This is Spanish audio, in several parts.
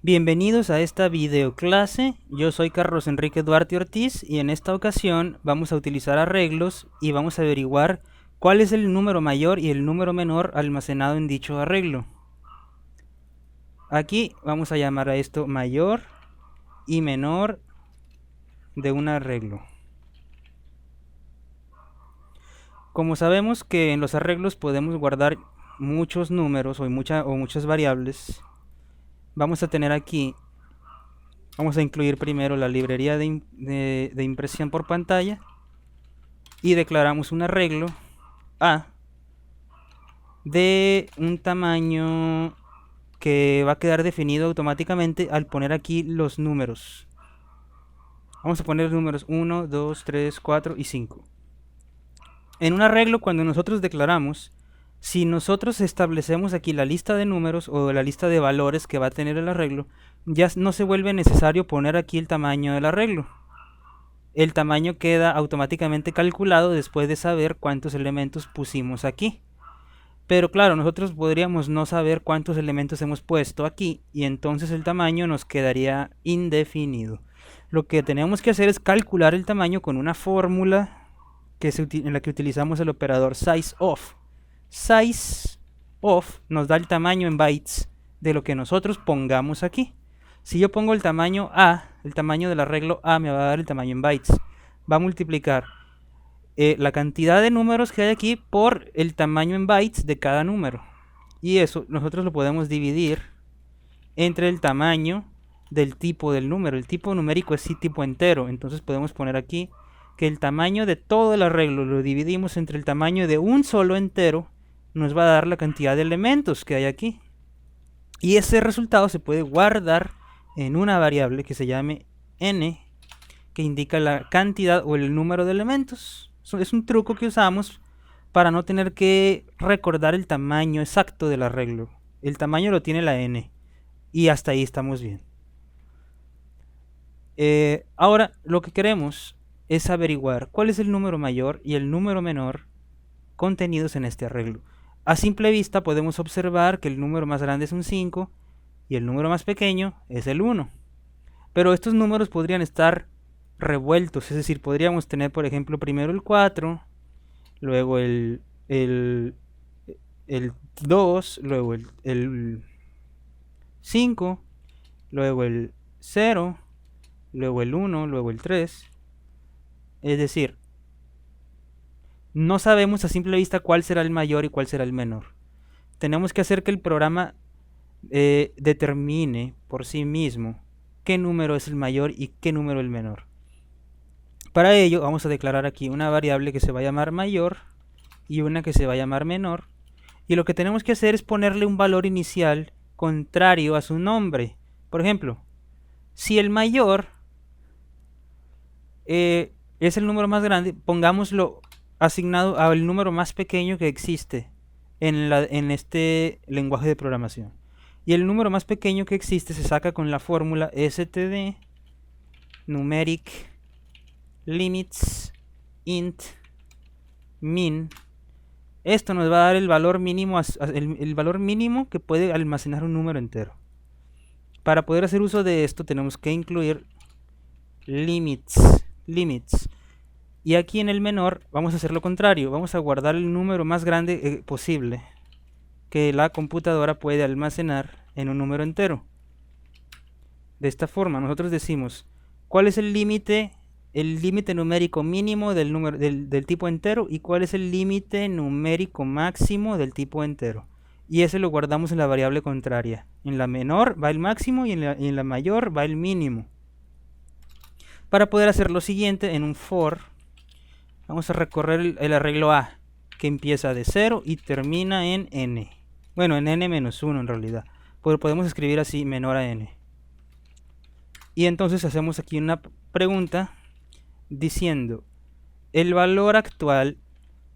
Bienvenidos a esta videoclase. Yo soy Carlos Enrique Duarte Ortiz y en esta ocasión vamos a utilizar arreglos y vamos a averiguar cuál es el número mayor y el número menor almacenado en dicho arreglo. Aquí vamos a llamar a esto mayor y menor de un arreglo. Como sabemos que en los arreglos podemos guardar muchos números o muchas variables, vamos a tener aquí, vamos a incluir primero la librería de impresión por pantalla y declaramos un arreglo A de un tamaño que va a quedar definido automáticamente al poner aquí los números. Vamos a poner los números 1, 2, 3, 4 y 5. En un arreglo, cuando nosotros declaramos, si nosotros establecemos aquí la lista de números o la lista de valores que va a tener el arreglo, ya no se vuelve necesario poner aquí el tamaño del arreglo. El tamaño queda automáticamente calculado después de saber cuántos elementos pusimos aquí. Pero claro, nosotros podríamos no saber cuántos elementos hemos puesto aquí y entonces el tamaño nos quedaría indefinido. Lo que tenemos que hacer es calcular el tamaño con una fórmula en la que utilizamos el operador sizeOf. SizeOf nos da el tamaño en bytes de lo que nosotros pongamos aquí. Si yo pongo el tamaño A, el tamaño del arreglo A me va a dar el tamaño en bytes. Va a multiplicar la cantidad de números que hay aquí por el tamaño en bytes de cada número. Y eso nosotros lo podemos dividir entre el tamaño del tipo del número. El tipo numérico es tipo entero. Entonces podemos poner aquí que el tamaño de todo el arreglo lo dividimos entre el tamaño de un solo entero. Nos va a dar la cantidad de elementos que hay aquí. Y ese resultado se puede guardar en una variable que se llame n, que indica la cantidad o el número de elementos. Es un truco que usamos para no tener que recordar el tamaño exacto del arreglo. El tamaño lo tiene la n y hasta ahí estamos bien. Ahora lo que queremos es averiguar cuál es el número mayor y el número menor contenidos en este arreglo. A simple vista podemos observar que el número más grande es un 5 y el número más pequeño es el 1. Pero estos números podrían estar revueltos, es decir, podríamos tener, por ejemplo, primero el 4, luego el 2, luego el 5, luego el 0, luego el 1, luego el 3. Es decir, no sabemos a simple vista cuál será el mayor y cuál será el menor. Tenemos que hacer que el programa determine por sí mismo qué número es el mayor y qué número el menor. Para ello vamos a declarar aquí una variable que se va a llamar mayor y una que se va a llamar menor. Y lo que tenemos que hacer es ponerle un valor inicial contrario a su nombre. Por ejemplo, si el mayor es el número más grande, pongámoslo asignado al número más pequeño que existe en este lenguaje de programación. Y el número más pequeño que existe se saca con la fórmula std numeric limits int min. Esto nos va a dar el valor mínimo, el valor mínimo que puede almacenar un número entero. Para poder hacer uso de esto tenemos que incluir limits. Y aquí en el menor vamos a hacer lo contrario. Vamos a guardar el número más grande posible que la computadora puede almacenar en un número entero. De esta forma nosotros decimos cuál es el límite numérico mínimo del tipo entero y cuál es el límite numérico máximo del tipo entero. Y ese lo guardamos en la variable contraria. En la menor va el máximo y en la mayor va el mínimo. Para poder hacer lo siguiente, en un for, vamos a recorrer el arreglo A, que empieza de 0 y termina en n. Bueno, en n-1 en realidad. Pero podemos escribir así, menor a n. Y entonces hacemos aquí una pregunta diciendo, ¿el valor actual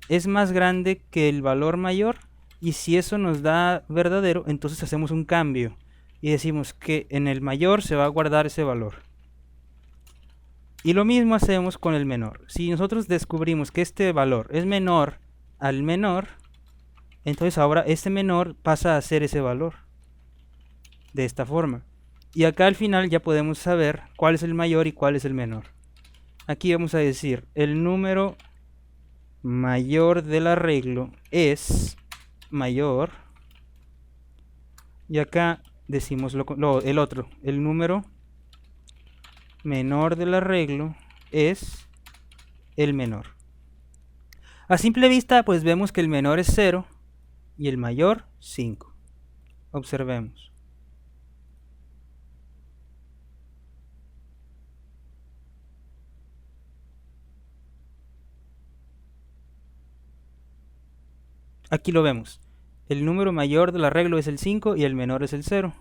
es más grande que el valor mayor? Y si eso nos da verdadero, entonces hacemos un cambio. Y decimos que en el mayor se va a guardar ese valor. Y lo mismo hacemos con el menor. Si nosotros descubrimos que este valor es menor al menor, entonces ahora este menor pasa a ser ese valor. De esta forma. Y acá al final ya podemos saber cuál es el mayor y cuál es el menor. Aquí vamos a decir, el número mayor del arreglo es mayor. Y acá decimos el otro, el número menor del arreglo es el menor. A simple vista, pues vemos que el menor es 0 y el mayor 5. Observemos. Aquí lo vemos. El número mayor del arreglo es el 5 y el menor es el 0.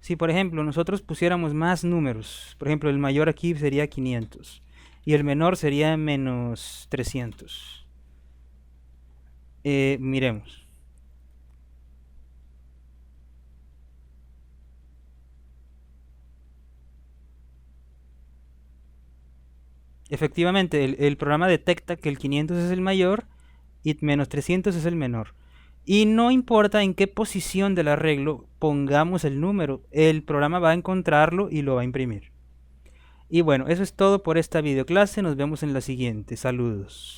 Si por ejemplo nosotros pusiéramos más números, por ejemplo el mayor aquí sería 500 y el menor sería menos 300. Miremos. Efectivamente, el programa detecta que el 500 es el mayor y menos 300 es el menor. Y no importa en qué posición del arreglo pongamos el número, el programa va a encontrarlo y lo va a imprimir. Y bueno, eso es todo por esta videoclase. Nos vemos en la siguiente. Saludos.